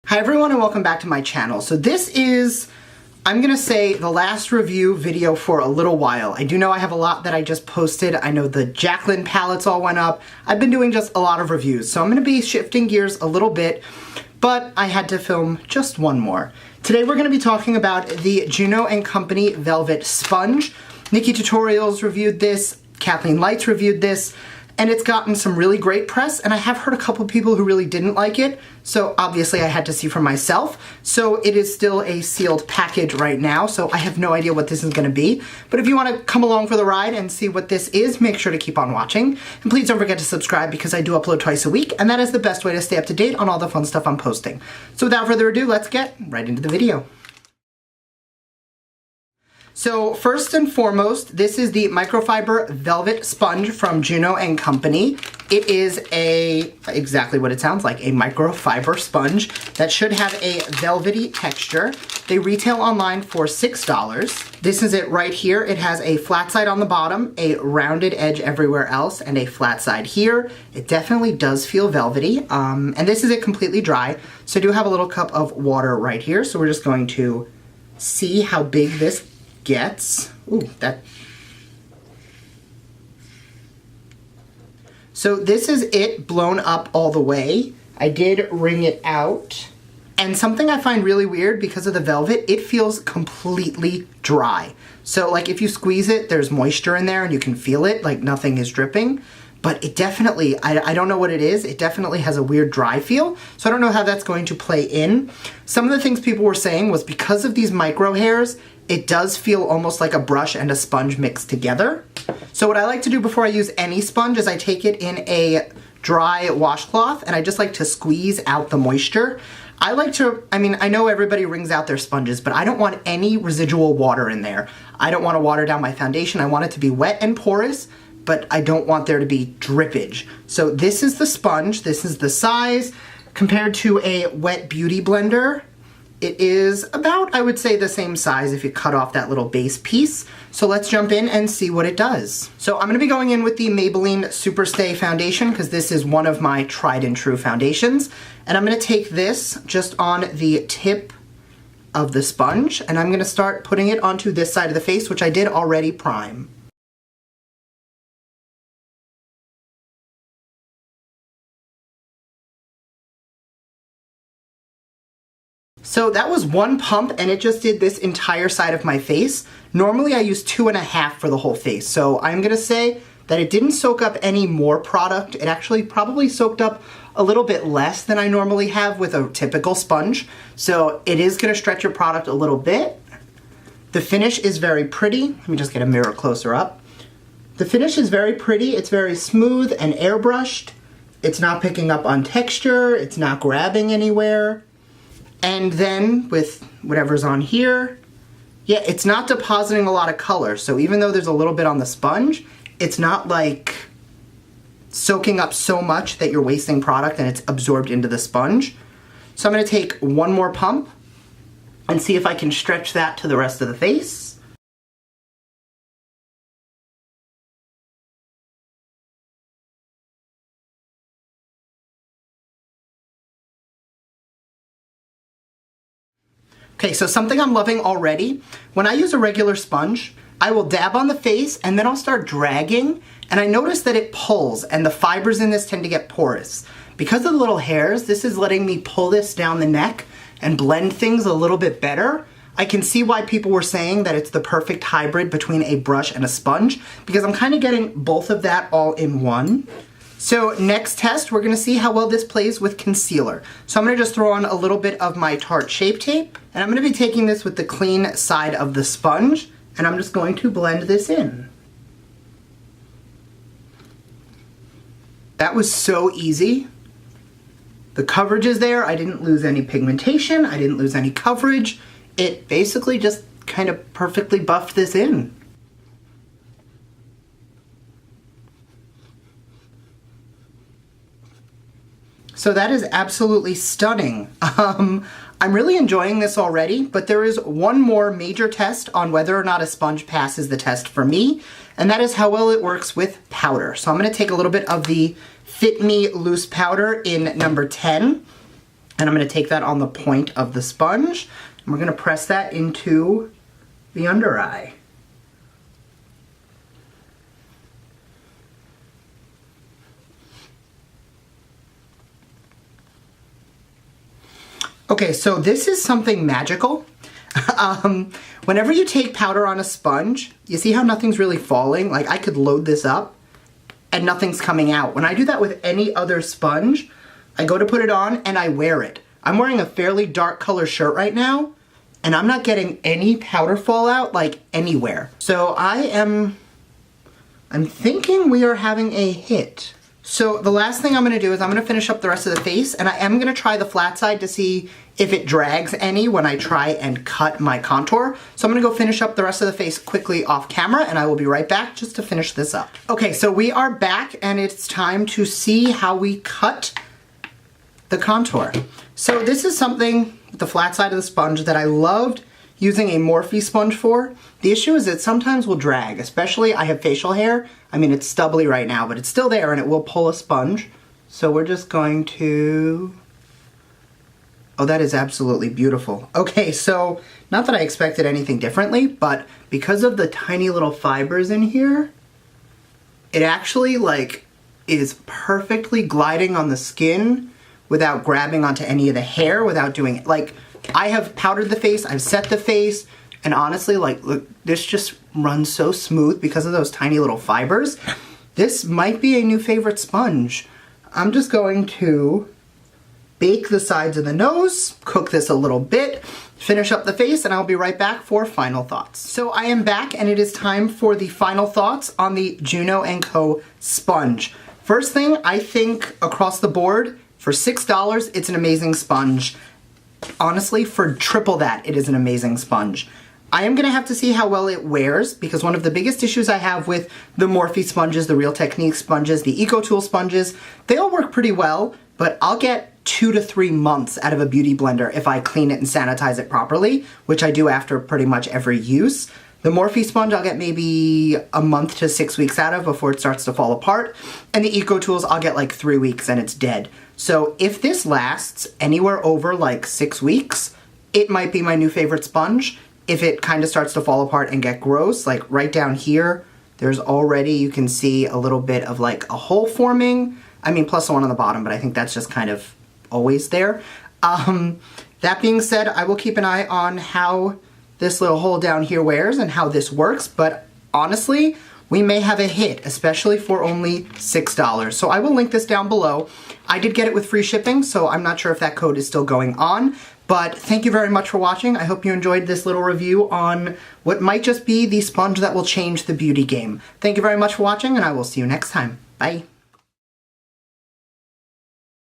Hi everyone and welcome back to my channel. So this is, I'm gonna say, the last review video for a little while. I do know I have a lot that I just posted. I know the Jaclyn palettes all went up. I've been doing just a lot of reviews, so I'm gonna be shifting gears a little bit, but I had to film just one more. Today we're gonna be talking about the JUNO and Company Velvet Sponge. NikkieTutorials reviewed this, KathleenLights reviewed this, and it's gotten some really great press, and I have heard a couple people who really didn't like it, so obviously I had to see for myself. So it is still a sealed package right now, so I have no idea what this is gonna be. But if you wanna come along for the ride and see what this is, make sure to keep on watching. And please don't forget to subscribe because I do upload twice a week, and that is the best way to stay up to date on all the fun stuff I'm posting. So without further ado, let's get right into the video. So first and foremost, this is the Microfiber Velvet Sponge from JUNO and Company. It is exactly what it sounds like, a microfiber sponge that should have a velvety texture. They retail online for $6. This is it right here. It has a flat side on the bottom, a rounded edge everywhere else, and a flat side here. It definitely does feel velvety. And this is it completely dry. So I do have a little cup of water right here. So we're just going to see how big this gets. Ooh, that. So this is it blown up all the way. I did wring it out. And something I find really weird because of the velvet, it feels completely dry. So like if you squeeze it, there's moisture in there and you can feel it, like nothing is dripping. But it definitely, I don't know what it is, it definitely has a weird dry feel, so I don't know how that's going to play in. Some of the things people were saying was because of these micro hairs, it does feel almost like a brush and a sponge mixed together. So what I like to do before I use any sponge is I take it in a dry washcloth and I just like to squeeze out the moisture. I like to, I know everybody wrings out their sponges, but I don't want any residual water in there. I don't want to water down my foundation. I want it to be wet and porous, but I don't want there to be drippage. So this is the sponge, this is the size. Compared to a wet beauty blender, it is about, I would say, the same size if you cut off that little base piece. So let's jump in and see what it does. So I'm gonna be going in with the Maybelline SuperStay foundation because this is one of my tried and true foundations. And I'm gonna take this just on the tip of the sponge and I'm gonna start putting it onto this side of the face, which I did already prime. So that was one pump and it just did this entire side of my face. Normally I use 2.5 for the whole face. So I'm gonna say that it didn't soak up any more product. It actually probably soaked up a little bit less than I normally have with a typical sponge. So it is gonna stretch your product a little bit. The finish is very pretty. Let me just get a mirror closer up. The finish is very pretty. It's very smooth and airbrushed. It's not picking up on texture. It's not grabbing anywhere. And then with whatever's on here, yeah, it's not depositing a lot of color. So even though there's a little bit on the sponge, it's not like soaking up so much that you're wasting product and it's absorbed into the sponge. So I'm gonna take one more pump and see if I can stretch that to the rest of the face. Okay, so something I'm loving already, when I use a regular sponge, I will dab on the face and then I'll start dragging and I notice that it pulls and the fibers in this tend to get porous. Because of the little hairs, this is letting me pull this down the neck and blend things a little bit better. I can see why people were saying that it's the perfect hybrid between a brush and a sponge because I'm kind of getting both of that all in one. So next test, we're gonna see how well this plays with concealer. So I'm gonna just throw on a little bit of my Tarte Shape Tape, and I'm gonna be taking this with the clean side of the sponge, and I'm just going to blend this in. That was so easy. The coverage is there. I didn't lose any pigmentation. I didn't lose any coverage. It basically just kind of perfectly buffed this in. So that is absolutely stunning. I'm really enjoying this already, but there is one more major test on whether or not a sponge passes the test for me, and that is how well it works with powder. So I'm gonna take a little bit of the Fit Me Loose Powder in number 10, And I'm gonna take that on the point of the sponge, and we're gonna press that into the under eye. Okay, so this is something magical. Whenever you take powder on a sponge, you see how nothing's really falling? Like, I could load this up and nothing's coming out. When I do that with any other sponge, I go to put it on and I wear it. I'm wearing a fairly dark color shirt right now, and I'm not getting any powder fallout, like, anywhere. So I'm thinking we are having a hit. So the last thing I'm gonna do is I'm gonna finish up the rest of the face, and I am gonna try the flat side to see if it drags any when I try and cut my contour. So I'm gonna go finish up the rest of the face quickly off camera, and I will be right back just to finish this up. Okay, so we are back, and it's time to see how we cut the contour. So this is something with the flat side of the sponge that I loved using a Morphe sponge for. The issue is it sometimes will drag, especially I have facial hair. I mean, it's stubbly right now, but it's still there and it will pull a sponge. So we're just going to... Oh, that is absolutely beautiful. Okay, so not that I expected anything differently, but because of the tiny little fibers in here, it actually like is perfectly gliding on the skin without grabbing onto any of the hair, without doing, like, I have powdered the face, I've set the face, and honestly, like, look, this just runs so smooth because of those tiny little fibers. This might be a new favorite sponge. I'm just going to bake the sides of the nose, cook this a little bit, finish up the face, and I'll be right back for final thoughts. So I am back, and it is time for the final thoughts on the JUNO & Co. sponge. First thing, I think across the board, for $6, it's an amazing sponge. Honestly, for triple that, it is an amazing sponge. I am gonna have to see how well it wears, because one of the biggest issues I have with the Morphe sponges, the Real Technique sponges, the EcoTool sponges, they all work pretty well, but I'll get 2 to 3 months out of a beauty blender if I clean it and sanitize it properly, which I do after pretty much every use. The Morphe sponge I'll get maybe a month to 6 weeks out of before it starts to fall apart, and the EcoTools I'll get like 3 weeks and it's dead. So if this lasts anywhere over like 6 weeks, it might be my new favorite sponge. If it kind of starts to fall apart and get gross, like right down here, there's already, you can see a little bit of like a hole forming. I mean, plus the one on the bottom, but I think that's just kind of always there. That being said, I will keep an eye on how this little hole down here wears and how this works, but honestly, we may have a hit, especially for only $6. So I will link this down below. I did get it with free shipping, so I'm not sure if that code is still going on, but thank you very much for watching. I hope you enjoyed this little review on what might just be the sponge that will change the beauty game. Thank you very much for watching, and I will see you next time. Bye.